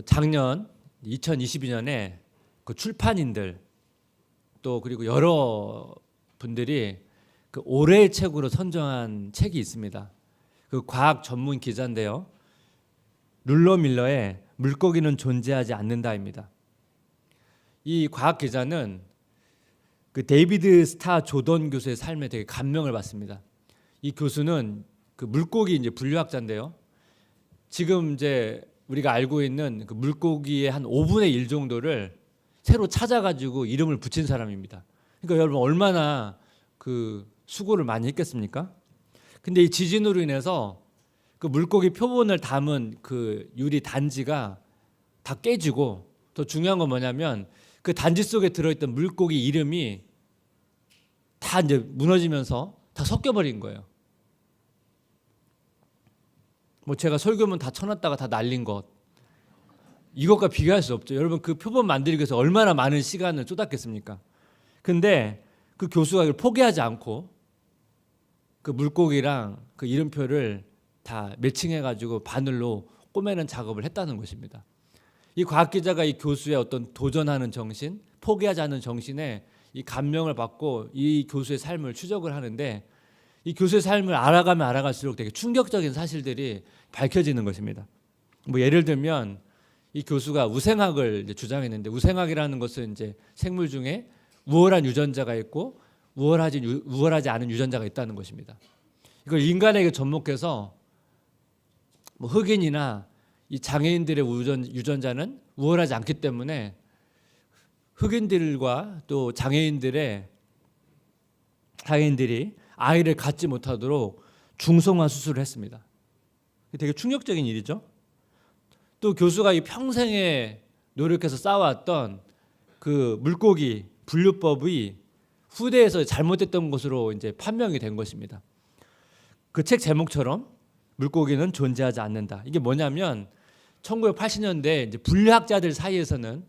작년 2022년에 그 출판인들 또 그리고 여러 분들이 그 올해의 책으로 선정한 책이 있습니다. 그 과학 전문 기자인데요. 룰러 밀러의 물고기는 존재하지 않는다입니다. 이 과학 기자는 그 데이비드 스타 조던 교수의 삶에 되게 감명을 받습니다. 이 교수는 그 물고기 이제 분류학자인데요. 지금 이제 우리가 알고 있는 그 물고기의 한 5분의 1 정도를 새로 찾아가지고 이름을 붙인 사람입니다. 그러니까 여러분 얼마나 그 수고를 많이 했겠습니까? 근데 이 지진으로 인해서 그 물고기 표본을 담은 그 유리 단지가 다 깨지고 더 중요한 건 뭐냐면 그 단지 속에 들어있던 물고기 이름이 다 이제 무너지면서 다 섞여버린 거예요. 뭐 제가 설교문 다 쳐놨다가 다 날린 것 이것과 비교할 수 없죠. 여러분 그 표본 만들기 위해서 얼마나 많은 시간을 쏟았겠습니까? 근데 그 교수가 이걸 포기하지 않고 그 물고기랑 그 이름표를 다 매칭해가지고 바늘로 꼬매는 작업을 했다는 것입니다. 이 과학기자가 이 교수의 어떤 도전하는 정신, 포기하지 않는 정신에 이 감명을 받고 이 교수의 삶을 추적을 하는데 이 교수의 삶을 알아가면 알아갈수록 되게 충격적인 사실들이 밝혀지는 것입니다. 뭐 예를 들면 이 교수가 우생학을 이제 주장했는데 우생학이라는 것은 이제 생물 중에 우월한 유전자가 있고 우월하지 않은 유전자가 있다는 것입니다. 이걸 인간에게 접목해서 뭐 흑인이나 이 장애인들의 유전자는 우월하지 않기 때문에 흑인들과 또 장애인들이 아이를 갖지 못하도록 중성화 수술을 했습니다. 되게 충격적인 일이죠. 또 교수가 이 평생에 노력해서 쌓아왔던 그 물고기 분류법이 후대에서 잘못됐던 것으로 이제 판명이 된 것입니다. 그 책 제목처럼 물고기는 존재하지 않는다. 이게 뭐냐면 1980년대 이제 분류학자들 사이에서는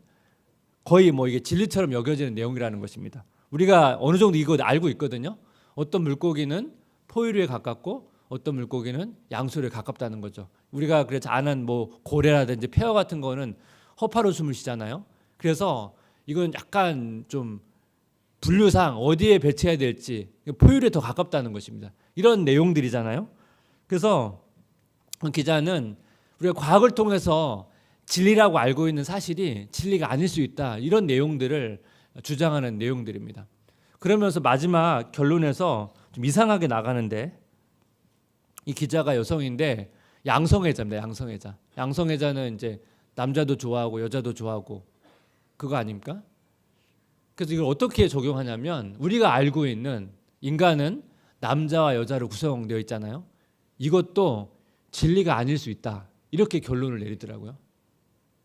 거의 뭐 이게 진리처럼 여겨지는 내용이라는 것입니다. 우리가 어느 정도 이거 알고 있거든요. 어떤 물고기는 포유류에 가깝고 어떤 물고기는 양수류에 가깝다는 거죠. 우리가 그래서 아는 뭐 고래라든지 폐어 같은 거는 허파로 숨을 쉬잖아요. 그래서 이건 약간 좀 분류상 어디에 배치해야 될지 포유류에 더 가깝다는 것입니다. 이런 내용들이잖아요. 그래서 기자는 우리가 과학을 통해서 진리라고 알고 있는 사실이 진리가 아닐 수 있다. 이런 내용들을 주장하는 내용들입니다. 그러면서 마지막 결론에서 좀 이상하게 나가는데 이 기자가 여성인데 양성애자입니다. 양성애자. 양성애자는 이제 남자도 좋아하고 여자도 좋아하고 그거 아닙니까? 그래서 이걸 어떻게 적용하냐면 우리가 알고 있는 인간은 남자와 여자로 구성되어 있잖아요. 이것도 진리가 아닐 수 있다. 이렇게 결론을 내리더라고요.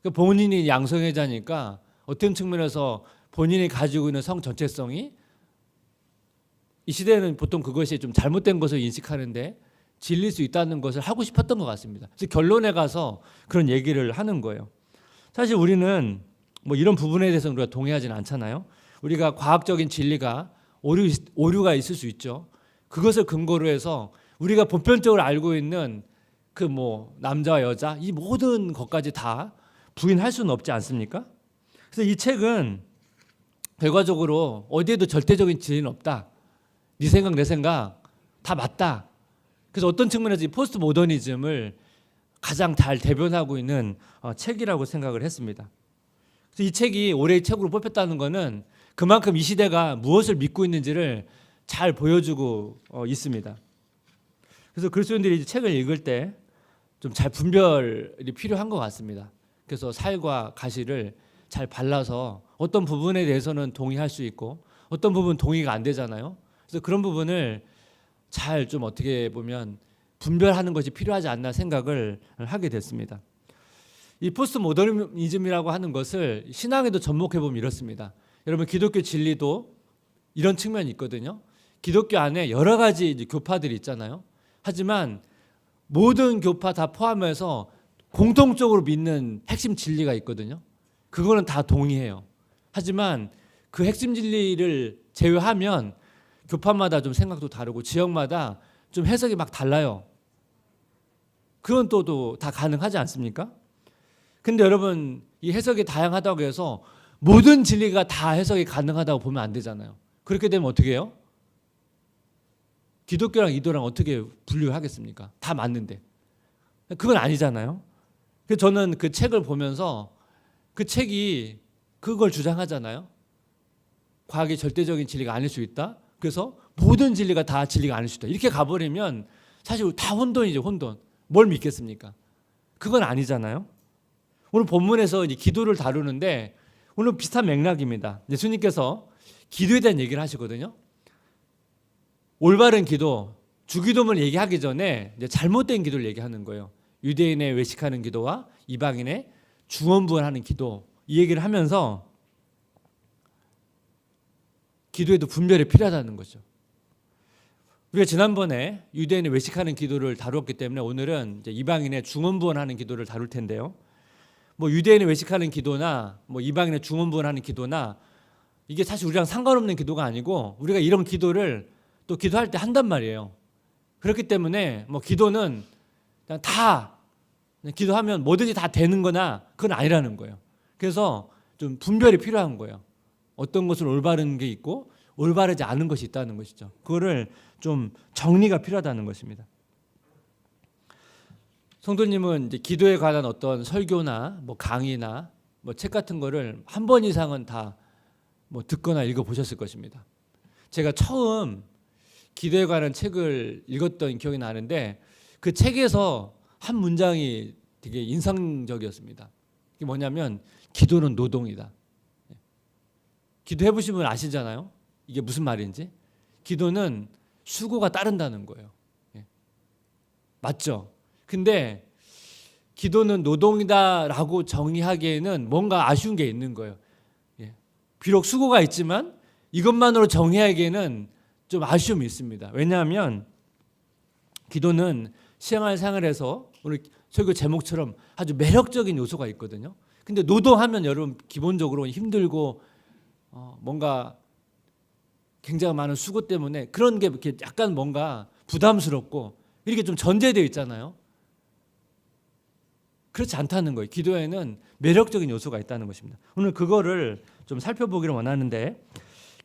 그러니까 본인이 양성애자니까 어떤 측면에서 본인이 가지고 있는 성 전체성이 이 시대에는 보통 그것이 좀 잘못된 것을 인식하는데 진릴 수 있다는 것을 하고 싶었던 것 같습니다. 그래서 결론에 가서 그런 얘기를 하는 거예요. 사실 우리는 뭐 이런 부분에 대해서 우리가 동의하지는 않잖아요. 우리가 과학적인 진리가 오류가 있을 수 있죠. 그것을 근거로 해서 우리가 보편적으로 알고 있는 그 뭐 남자와 여자 이 모든 것까지 다 부인할 수는 없지 않습니까? 그래서 이 책은 결과적으로 어디에도 절대적인 진리는 없다. 네 생각 내 생각 다 맞다. 그래서 어떤 측면에서 이 포스트 모더니즘을 가장 잘 대변하고 있는 책이라고 생각을 했습니다. 그래서 이 책이 올해의 책으로 뽑혔다는 것은 그만큼 이 시대가 무엇을 믿고 있는지를 잘 보여주고 있습니다. 그래서 그리스도인들이 책을 읽을 때 좀 잘 분별이 필요한 것 같습니다. 그래서 살과 가시를 잘 발라서 어떤 부분에 대해서는 동의할 수 있고 어떤 부분 동의가 안 되잖아요. 그래서 그런 부분을 잘 좀 어떻게 보면 분별하는 것이 필요하지 않나 생각을 하게 됐습니다. 이 포스트 모더니즘이라고 하는 것을 신앙에도 접목해 보면 이렇습니다. 여러분 기독교 진리도 이런 측면이 있거든요. 기독교 안에 여러 가지 이제 교파들이 있잖아요. 하지만 모든 교파 다 포함해서 공통적으로 믿는 핵심 진리가 있거든요. 그거는 다 동의해요. 하지만 그 핵심 진리를 제외하면 교파마다 좀 생각도 다르고 지역마다 좀 해석이 막 달라요. 그건 또 다 가능하지 않습니까? 근데 여러분 이 해석이 다양하다고 해서 모든 진리가 다 해석이 가능하다고 보면 안 되잖아요. 그렇게 되면 어떻게 해요? 기독교랑 이도랑 어떻게 분류하겠습니까? 다 맞는데. 그건 아니잖아요. 그래서 저는 그 책을 보면서 그 책이 그걸 주장하잖아요. 과학이 절대적인 진리가 아닐 수 있다. 그래서 모든 진리가 다 진리가 아닐 수 있다. 이렇게 가버리면 사실 다 혼돈이죠, 혼돈. 뭘 믿겠습니까? 그건 아니잖아요. 오늘 본문에서 이제 기도를 다루는데 오늘 비슷한 맥락입니다. 예수님께서 기도에 대한 얘기를 하시거든요. 올바른 기도, 주기도문을 얘기하기 전에 이제 잘못된 기도를 얘기하는 거예요. 유대인의 외식하는 기도와 이방인의 중언부언하는 기도, 이 얘기를 하면서 기도에도 분별이 필요하다는 거죠. 우리가 지난번에 유대인의 외식하는 기도를 다루었기 때문에 오늘은 이제 이방인의 중언부언하는 기도를 다룰 텐데요. 뭐 유대인의 외식하는 기도나 뭐 이방인의 중언부언하는 기도나 이게 사실 우리랑 상관없는 기도가 아니고 우리가 이런 기도를 또 기도할 때 한단 말이에요. 그렇기 때문에 뭐 기도는 그냥 다 그냥 기도하면 뭐든지 다 되는 거나 그건 아니라는 거예요. 그래서 좀 분별이 필요한 거예요. 어떤 것은 올바른 게 있고 올바르지 않은 것이 있다는 것이죠. 그거를 좀 정리가 필요하다는 것입니다. 성도님은 이제 기도에 관한 어떤 설교나 뭐 강의나 뭐 책 같은 거를 한 번 이상은 다 뭐 듣거나 읽어 보셨을 것입니다. 제가 처음 기도에 관한 책을 읽었던 기억이 나는데 그 책에서 한 문장이 되게 인상적이었습니다. 이게 뭐냐면 기도는 노동이다. 기도해 보신 분 아시잖아요. 이게 무슨 말인지. 기도는 수고가 따른다는 거예요. 맞죠? 근데 기도는 노동이다라고 정의하기에는 뭔가 아쉬운 게 있는 거예요. 비록 수고가 있지만 이것만으로 정의하기에는 좀 아쉬움이 있습니다. 왜냐하면 기도는 생활에서 오늘 설교 제목처럼 아주 매력적인 요소가 있거든요. 근데 노동하면 여러분 기본적으로 힘들고 뭔가 굉장히 많은 수고 때문에 그런 게 이렇게 약간 뭔가 부담스럽고 이렇게 좀 전제되어 있잖아요. 그렇지 않다는 거예요. 기도에는 매력적인 요소가 있다는 것입니다. 오늘 그거를 좀 살펴보기를 원하는데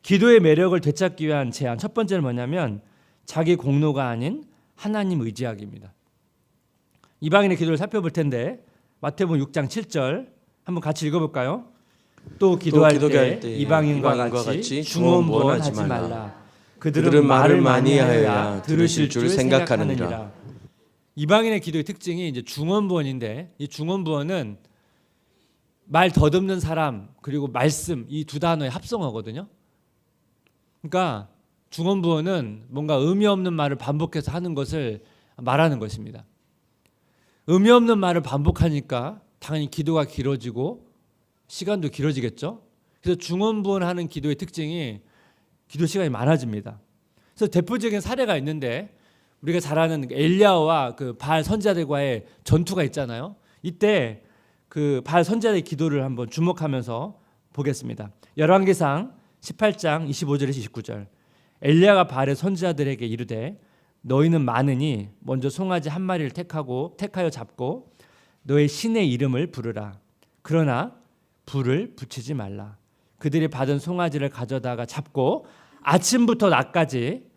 기도의 매력을 되찾기 위한 제안 첫 번째는 뭐냐면 자기 공로가 아닌 하나님 의지하기입니다. 이방인의 기도를 살펴볼 텐데 마태복음 6장 7절 한번 같이 읽어볼까요? 또 기도할 때 이방인과 같이 중언부언하지 말라. 그들은 말을 많이 하여야 들으실 줄 생각하느니라. 이방인의 기도의 특징이 이제 중언부언인데 이 중언부언은 말 더듬는 사람 그리고 말씀 이 두 단어의 합성어거든요. 그러니까 중언부언은 뭔가 의미 없는 말을 반복해서 하는 것을 말하는 것입니다. 의미 없는 말을 반복하니까 당연히 기도가 길어지고 시간도 길어지겠죠. 그래서 중언부언하는 기도의 특징이 기도 시간이 많아집니다. 그래서 대표적인 사례가 있는데 우리가 잘 아는 엘리야와 그 바알 선지자들과의 전투가 있잖아요. 이때 그 바알 선지자의 기도를 한번 주목하면서 보겠습니다. 열왕기상 18장 25절에서 29절. 엘리야가 바알의 선지자들에게 이르되 너희는 많으니 먼저 송아지 한 마리를 택하여 잡고 너의 신의 이름을 부르라. 그러나 불을 붙이지 말라. 그들이 받은 송아지를 가져다가 잡고 아침부터 낮까지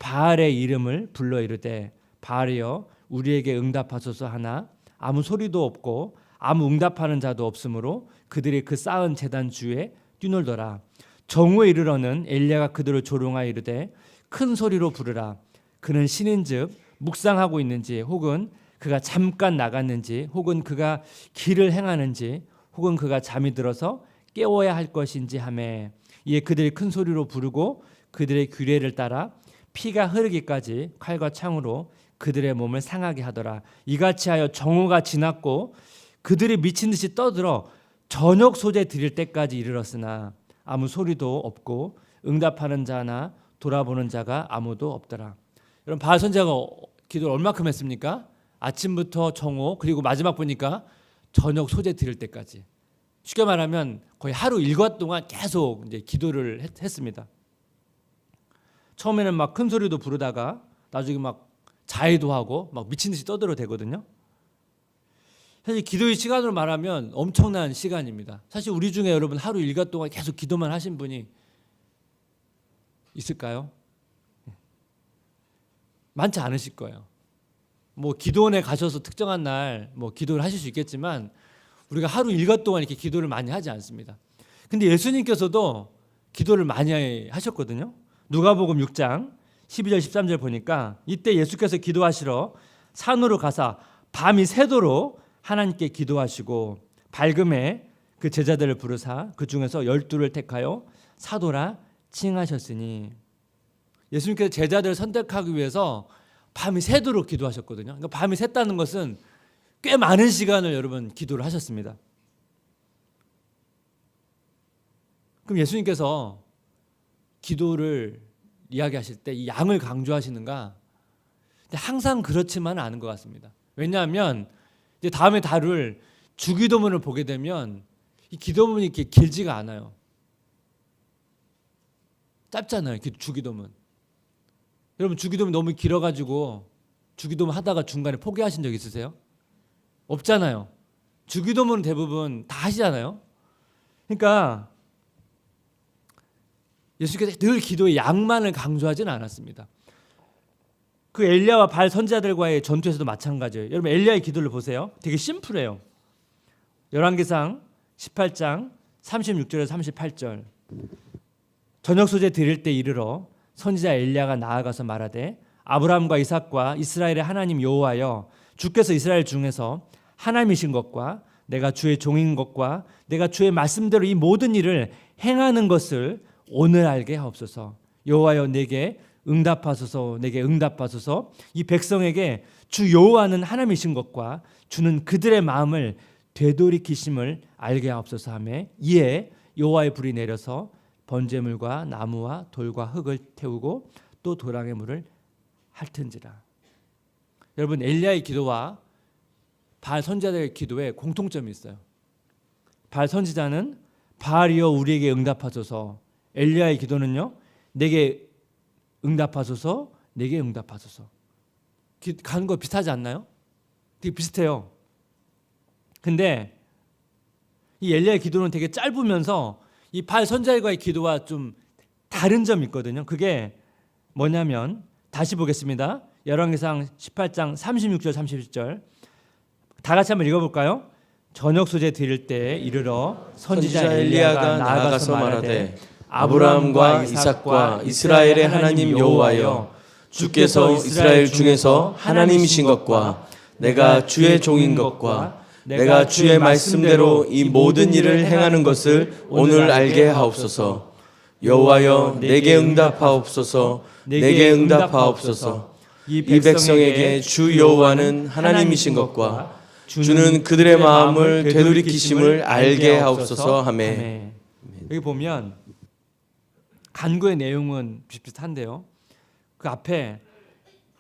바알의 이름을 불러 이르되 바알이여 우리에게 응답하소서 하나 아무 소리도 없고 아무 응답하는 자도 없으므로 그들이 그 쌓은 제단 주에 뛰놀더라. 정오에 이르러는 엘리야가 그들을 조롱하여 이르되 큰 소리로 부르라. 그는 신인즉 묵상하고 있는지 혹은 그가 잠깐 나갔는지 혹은 그가 길을 행하는지 혹은 그가 잠이 들어서 깨워야 할 것인지 하매 이에 그들이 큰 소리로 부르고 그들의 규례를 따라 피가 흐르기까지 칼과 창으로 그들의 몸을 상하게 하더라. 이같이 하여 정오가 지났고 그들이 미친 듯이 떠들어 저녁 소재 드릴 때까지 이르렀으나 아무 소리도 없고 응답하는 자나 돌아보는 자가 아무도 없더라. 여러분 바알 선지자가 기도를 얼마큼 했습니까? 아침부터 정오 그리고 마지막 보니까 저녁 소재 드릴 때까지. 쉽게 말하면 거의 하루 일과 동안 계속 이제 기도를 했습니다. 처음에는 막 큰 소리도 부르다가 나중에 막 자해도 하고 막 미친 듯이 떠들어대거든요. 사실 기도의 시간으로 말하면 엄청난 시간입니다. 사실 우리 중에 여러분 하루 일과 동안 계속 기도만 하신 분이 있을까요? 많지 않으실 거예요. 뭐 기도원에 가셔서 특정한 날 뭐 기도를 하실 수 있겠지만 우리가 하루 일과 동안 이렇게 기도를 많이 하지 않습니다. 근데 예수님께서도 기도를 많이 하셨거든요. 누가복음 6장 12절 13절 보니까 이때 예수께서 기도하시러 산으로 가사 밤이 새도록 하나님께 기도하시고 밝음에 그 제자들을 부르사 그 중에서 12를 택하여 사도라 칭하셨으니, 예수님께서 제자들을 선택하기 위해서 밤이 새도록 기도하셨거든요. 그러니까 밤이 샜다는 것은 꽤 많은 시간을 여러분 기도를 하셨습니다. 그럼 예수님께서 기도를 이야기하실 때 이 양을 강조하시는가? 근데 항상 그렇지만은 않은 것 같습니다. 왜냐하면 이제 다음에 다룰 주기도문을 보게 되면 이 기도문이 이렇게 길지가 않아요. 짧잖아요. 주기도문. 여러분 주기도문 너무 길어가지고 주기도문 하다가 중간에 포기하신 적 있으세요? 없잖아요. 주기도문은 대부분 다 하시잖아요. 그러니까 예수께서 늘 기도의 양만을 강조하지는 않았습니다. 그 엘리야와 바알 선지자들과의 전투에서도 마찬가지예요. 여러분 엘리야의 기도를 보세요. 되게 심플해요. 열왕기상 18장 36절에서 38절. 저녁 소재 드릴 때 이르러 선지자 엘리야가 나아가서 말하되 아브라함과 이삭과 이스라엘의 하나님 여호와여, 주께서 이스라엘 중에서 하나님이신 것과 내가 주의 종인 것과 내가 주의 말씀대로 이 모든 일을 행하는 것을 오늘 알게 하옵소서. 여호와여 내게 응답하소서. 내게 응답하소서. 이 백성에게 주 여호와는 하나님이신 것과 주는 그들의 마음을 되돌이키심을 알게 하옵소서 하며, 이에 여호와의 불이 내려서 번제물과 나무와 돌과 흙을 태우고 또 도랑의 물을 핥은지라. 여러분 엘리야의 기도와 바알 선지자들의 기도에 공통점이 있어요. 바알 선지자는 바알이여 우리에게 응답하소서. 엘리야의 기도는요, 내게 응답하소서, 내게 응답하소서. 가는 거 비슷하지 않나요? 되게 비슷해요. 근데 이 엘리야의 기도는 되게 짧으면서 이 바알 선지자과의 기도와 좀 다른 점이 있거든요. 그게 뭐냐면 다시 보겠습니다. 열왕기상 18장 36절 37절 다 같이 한번 읽어볼까요? 저녁 소재 드릴 때 이르러 선지자 엘리야가 나아가서 말하되 아브라함과 이삭과 이스라엘의 하나님 여호와여, 주께서 이스라엘 중에서 하나님이신 것과 내가 주의 종인 것과 내가 주의 말씀대로 이 모든 일을 행하는 것을 오늘 알게 하옵소서. 여호와여 내게 응답하옵소서. 내게 응답하옵소서. 이 백성에게 주 여호와는 하나님이신 것과 주는 그들의 마음을 되돌이키심을 알게 하옵소서 하매. 여기 보면 간구의 내용은 비슷한데요. 그 앞에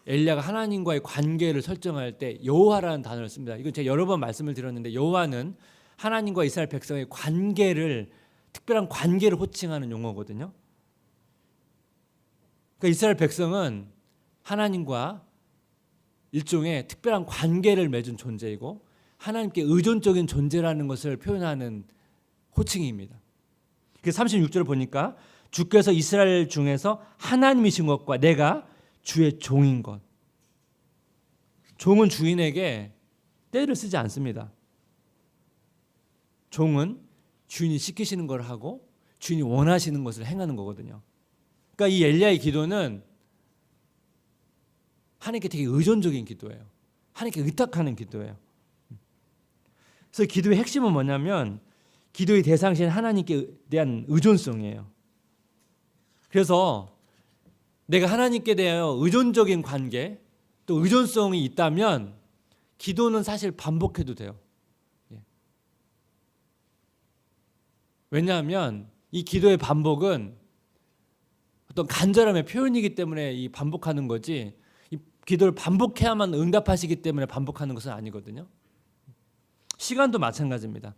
엘리야가 하나님과의 관계를 설정할 때 여호와라는 단어를 씁니다. 이건 제가 여러 번 말씀을 드렸는데 여호와는 하나님과 이스라엘 백성의 관계를, 특별한 관계를 호칭하는 용어거든요. 그러니까 이스라엘 백성은 하나님과 일종의 특별한 관계를 맺은 존재이고 하나님께 의존적인 존재라는 것을 표현하는 호칭입니다. 그래서 36절을 보니까 주께서 이스라엘 중에서 하나님이신 것과 내가 주의 종인 것. 종은 주인에게 때를 쓰지 않습니다. 종은 주인이 시키시는 걸 하고 주인이 원하시는 것을 행하는 거거든요. 그러니까 이 엘리야의 기도는 하나님께 되게 의존적인 기도예요. 하나님께 의탁하는 기도예요. 그래서 기도의 핵심은 뭐냐면 기도의 대상이신 하나님께 대한 의존성이에요. 그래서 내가 하나님께 대하여 의존적인 관계, 또 의존성이 있다면 기도는 사실 반복해도 돼요. 왜냐하면 이 기도의 반복은 어떤 간절함의 표현이기 때문에 이 반복하는 거지, 이 기도를 반복해야만 응답하시기 때문에 반복하는 것은 아니거든요. 시간도 마찬가지입니다.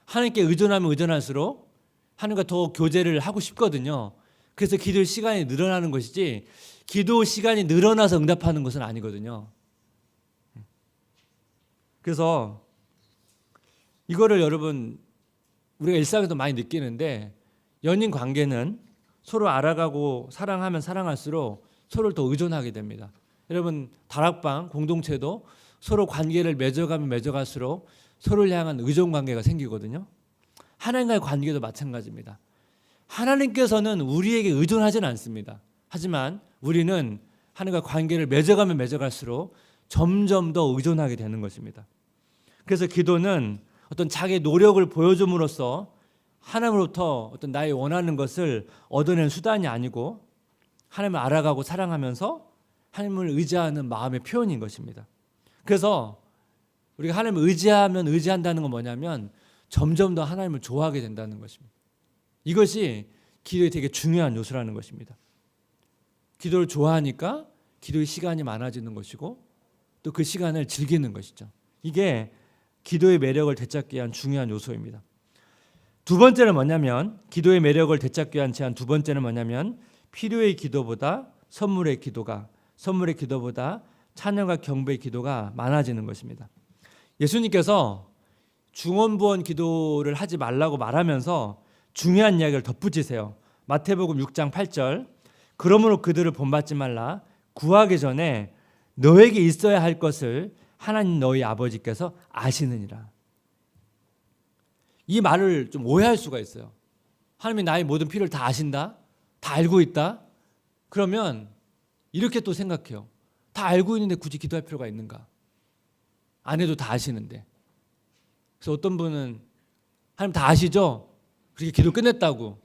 하나님께 의존하면 의존할수록 하나님과 더 교제를 하고 싶거든요. 그래서 기도의 시간이 늘어나는 것이지 기도 시간이 늘어나서 응답하는 것은 아니거든요. 그래서 이거를 여러분 우리가 일상에서 많이 느끼는데 연인 관계는 서로 알아가고 사랑하면 사랑할수록 서로를 더 의존하게 됩니다. 여러분 다락방 공동체도 서로 관계를 맺어가면 맺어갈수록 서로를 향한 의존 관계가 생기거든요. 하나님과의 관계도 마찬가지입니다. 하나님께서는 우리에게 의존하지는 않습니다. 하지만 우리는 하나님과 관계를 맺어가면 맺어갈수록 점점 더 의존하게 되는 것입니다. 그래서 기도는 어떤 자기의 노력을 보여줌으로써 하나님으로부터 어떤 나의 원하는 것을 얻어내는 수단이 아니고 하나님을 알아가고 사랑하면서 하나님을 의지하는 마음의 표현인 것입니다. 그래서 우리가 하나님을 의지하면 의지한다는 건 뭐냐면 점점 더 하나님을 좋아하게 된다는 것입니다. 이것이 기도의 되게 중요한 요소라는 것입니다. 기도를 좋아하니까 기도의 시간이 많아지는 것이고 또 그 시간을 즐기는 것이죠. 이게 기도의 매력을 되찾기 위한 중요한 요소입니다. 두 번째는 뭐냐면 기도의 매력을 되찾기 위한 제안 두 번째는 뭐냐면 필요의 기도보다 선물의 기도보다 찬양과 경배의 기도가 많아지는 것입니다. 예수님께서 중언부언 기도를 하지 말라고 말하면서 중요한 이야기를 덧붙이세요. 마태복음 6장 8절 그러므로 그들을 본받지 말라 구하기 전에 너에게 있어야 할 것을 하나님 너희 아버지께서 아시느니라. 이 말을 좀 오해할 수가 있어요. 하나님이 나의 모든 필요를 다 아신다? 다 알고 있다? 그러면 이렇게 또 생각해요. 다 알고 있는데 굳이 기도할 필요가 있는가? 안 해도 다 아시는데. 그래서 어떤 분은 하나님 다 아시죠? 그렇게 기도 끝냈다고.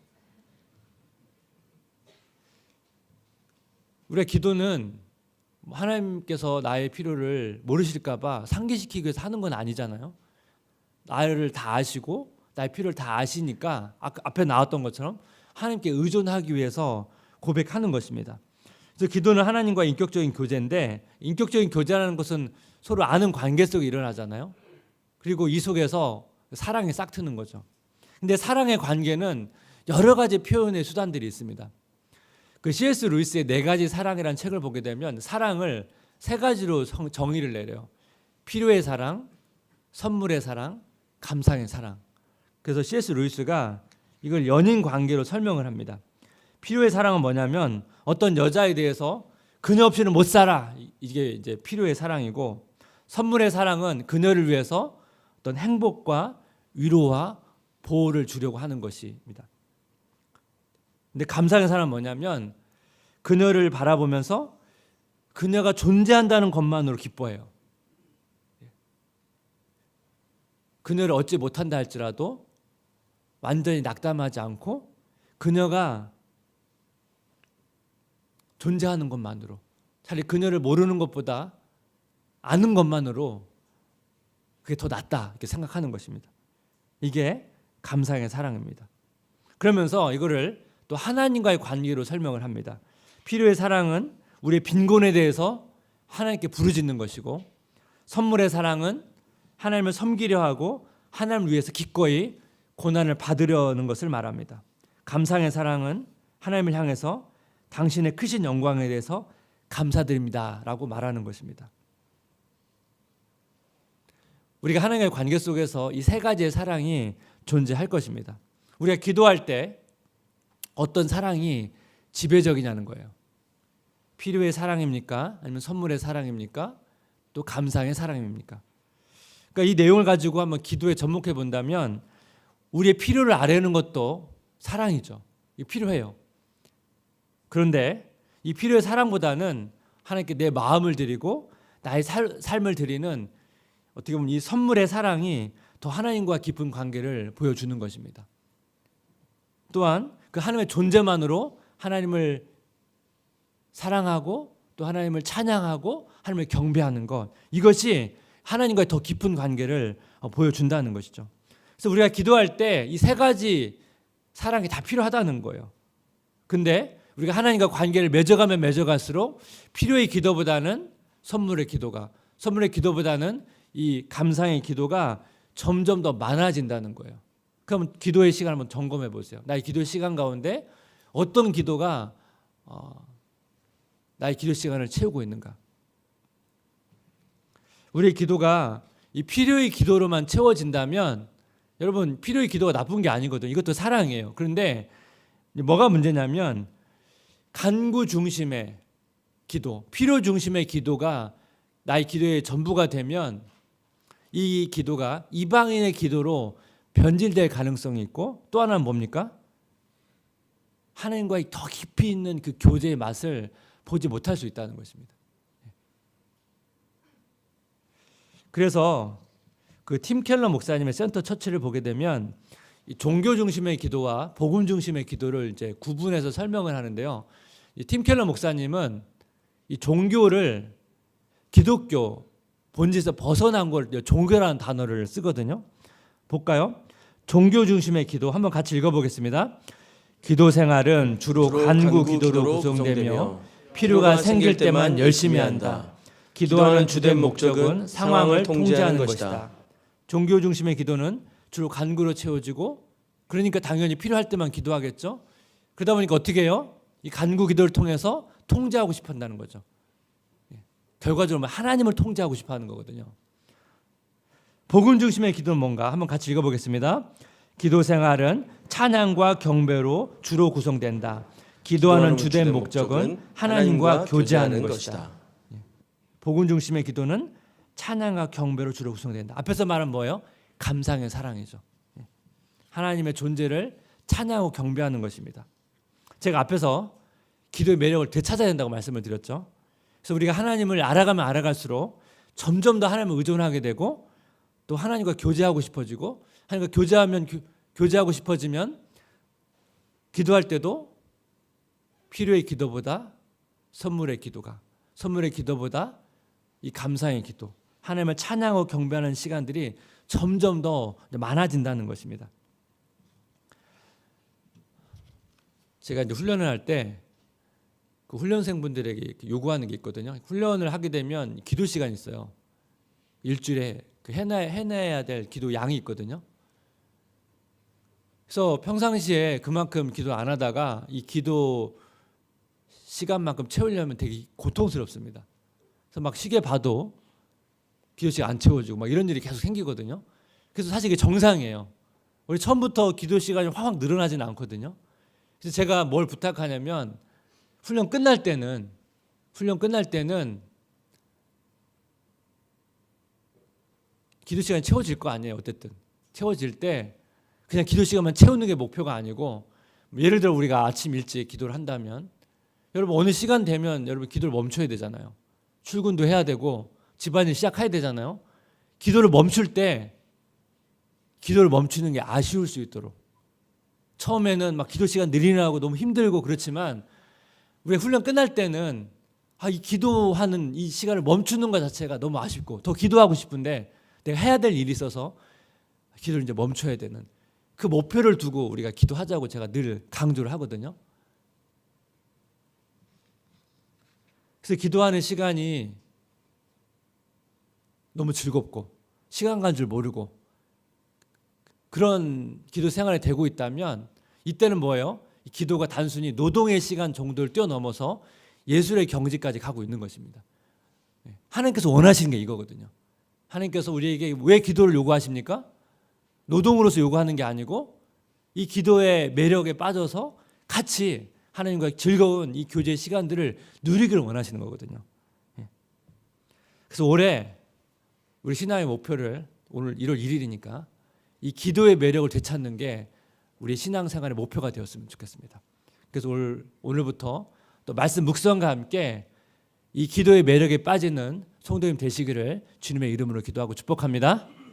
우리가 기도는 하나님께서 나의 필요를 모르실까 봐 상기시키기 위해서 하는 건 아니잖아요. 나를 다 아시고 나의 필요를 다 아시니까 앞에 나왔던 것처럼 하나님께 의존하기 위해서 고백하는 것입니다. 그래서 기도는 하나님과 인격적인 교제인데 인격적인 교제라는 것은 서로 아는 관계 속에 일어나잖아요. 그리고 이 속에서 사랑이 싹 트는 거죠. 근데 사랑의 관계는 여러 가지 표현의 수단들이 있습니다. 그 C.S. 루이스의 4가지 사랑이라는 책을 보게 되면 사랑을 3가지로 정의를 내려요. 필요의 사랑, 선물의 사랑, 감상의 사랑. 그래서 C.S. 루이스가 이걸 연인 관계로 설명을 합니다. 필요의 사랑은 뭐냐면 어떤 여자에 대해서 그녀 없이는 못 살아. 이게 이제 필요의 사랑이고 선물의 사랑은 그녀를 위해서 어떤 행복과 위로와 보호를 주려고 하는 것입니다. 근데 감상의 사랑은 뭐냐면 그녀를 바라보면서 그녀가 존재한다는 것만으로 기뻐해요. 그녀를 얻지 못한다 할지라도 완전히 낙담하지 않고 그녀가 존재하는 것만으로 차라리 그녀를 모르는 것보다 아는 것만으로 그게 더 낫다 이렇게 생각하는 것입니다. 이게 감상의 사랑입니다. 그러면서 이거를 또 하나님과의 관계로 설명을 합니다. 필요의 사랑은 우리의 빈곤에 대해서 하나님께 부르짖는 것이고 선물의 사랑은 하나님을 섬기려 하고 하나님을 위해서 기꺼이 고난을 받으려는 것을 말합니다. 감상의 사랑은 하나님을 향해서 당신의 크신 영광에 대해서 감사드립니다 라고 말하는 것입니다. 우리가 하나님과의 관계 속에서 이 3가지의 사랑이 존재할 것입니다. 우리가 기도할 때 어떤 사랑이 지배적이냐는 거예요. 필요의 사랑입니까? 아니면 선물의 사랑입니까? 또 감상의 사랑입니까? 그러니까 이 내용을 가지고 한번 기도에 접목해 본다면 우리의 필요를 아뢰는 것도 사랑이죠. 필요해요. 그런데 이 필요의 사랑보다는 하나님께 내 마음을 드리고 나의 삶을 드리는 어떻게 보면 이 선물의 사랑이 더 하나님과 깊은 관계를 보여주는 것입니다. 또한 그 하나님의 존재만으로 하나님을 사랑하고 또 하나님을 찬양하고 하나님을 경배하는 것, 이것이 하나님과의 더 깊은 관계를 보여준다는 것이죠. 그래서 우리가 기도할 때 이 3가지 사랑이 다 필요하다는 거예요. 근데 우리가 하나님과 관계를 맺어가면 맺어갈수록 필요의 기도보다는 선물의 기도보다는 이 감상의 기도가 점점 더 많아진다는 거예요. 그럼 기도의 시간을 한번 점검해 보세요. 나의 기도의 시간 가운데 어떤 기도가 나의 기도 시간을 채우고 있는가? 우리의 기도가 이 필요의 기도로만 채워진다면 여러분 필요의 기도가 나쁜 게 아니거든요. 이것도 사랑이에요. 그런데 뭐가 문제냐면 간구 중심의 기도, 필요 중심의 기도가 나의 기도의 전부가 되면 이 기도가 이방인의 기도로 변질될 가능성이 있고, 또 하나는 뭡니까? 하나님과의 더 깊이 있는 그 교제의 맛을 보지 못할 수 있다는 것입니다. 그래서 그 팀 켈러 목사님의 센터 처치를 보게 되면 이 종교 중심의 기도와 복음 중심의 기도를 이제 구분해서 설명을 하는데요. 이 팀 켈러 목사님은 이 종교를 기독교 본질에서 벗어난 걸 종교라는 단어를 쓰거든요. 볼까요? 종교 중심의 기도 한번 같이 읽어보겠습니다. 기도 생활은 주로 간구 기도로 구성되며 필요가 생길 때만 열심히 한다. 기도하는 주된 목적은 상황을 통제하는 것이다. 종교 중심의 기도는 주로 간구로 채워지고, 그러니까 당연히 필요할 때만 기도하겠죠. 그러다 보니까 어떻게 해요? 이 간구 기도를 통해서 통제하고 싶어 한다는 거죠. 결과적으로 하나님을 통제하고 싶어 하는 거거든요. 복음 중심의 기도는 뭔가 한번 같이 읽어보겠습니다. 기도 생활은 찬양과 경배로 주로 구성된다. 기도하는 주된 목적은 하나님과 교제하는 것이다. 복음 중심의 기도는 찬양과 경배로 주로 구성된다. 앞에서 말한 뭐예요? 감상의 사랑이죠. 하나님의 존재를 찬양하고 경배하는 것입니다. 제가 앞에서 기도의 매력을 되찾아야 된다고 말씀을 드렸죠. 그래서 우리가 하나님을 알아가면 알아갈수록 점점 더 하나님을 의존하게 되고, 또 하나님과 교제하고 싶어지고, 하나님과 교제하고 싶어지면 기도할 때도 필요의 기도보다 선물의 기도보다 이 감사의 기도, 하나님을 찬양하고 경배하는 시간들이 점점 더 많아진다는 것입니다. 제가 이제 훈련을 할 때 그 훈련생분들에게 요구하는 게 있거든요. 훈련을 하게 되면 기도 시간이 있어요. 일주일에 그 해내야 될 기도 양이 있거든요. 그래서 평상시에 그만큼 기도 안 하다가 이 기도 시간만큼 채우려면 되게 고통스럽습니다. 그래서 막 시계 봐도 기도 시간 안 채워지고 막 이런 일이 계속 생기거든요. 그래서 사실 이게 정상이에요. 우리 처음부터 기도 시간이 확 늘어나지는 않거든요. 그래서 제가 뭘 부탁하냐면 훈련 끝날 때는 기도 시간이 채워질 거 아니에요. 어쨌든 채워질 때 그냥 기도 시간만 채우는 게 목표가 아니고, 예를 들어 우리가 아침 일찍 기도를 한다면 여러분 어느 시간 되면 여러분 기도를 멈춰야 되잖아요. 출근도 해야 되고 집안일 시작해야 되잖아요. 기도를 멈출 때 기도를 멈추는 게 아쉬울 수 있도록, 처음에는 막 기도 시간 느리느라고 너무 힘들고 그렇지만 우리가 훈련 끝날 때는 이 기도하는 이 시간을 멈추는 것 자체가 너무 아쉽고 더 기도하고 싶은데 내가 해야 될 일이 있어서 기도를 이제 멈춰야 되는 그 목표를 두고 우리가 기도하자고 제가 늘 강조를 하거든요. 그래서 기도하는 시간이 너무 즐겁고 시간 간 줄 모르고 그런 기도 생활이 되고 있다면 이때는 뭐예요? 기도가 단순히 노동의 시간 정도를 뛰어넘어서 예술의 경지까지 가고 있는 것입니다. 하나님께서 원하시는 게 이거거든요. 하나님께서 우리에게 왜 기도를 요구하십니까? 노동으로서 요구하는 게 아니고 이 기도의 매력에 빠져서 같이 하나님과 즐거운 이 교제의 시간들을 누리기를 원하시는 거거든요. 그래서 올해 우리 신앙의 목표를, 오늘 1월 1일이니까 이 기도의 매력을 되찾는 게 우리 신앙생활의 목표가 되었으면 좋겠습니다. 그래서 오늘부터 또 말씀 묵상과 함께 이 기도의 매력에 빠지는 성도님 되시기를 주님의 이름으로 기도하고 축복합니다.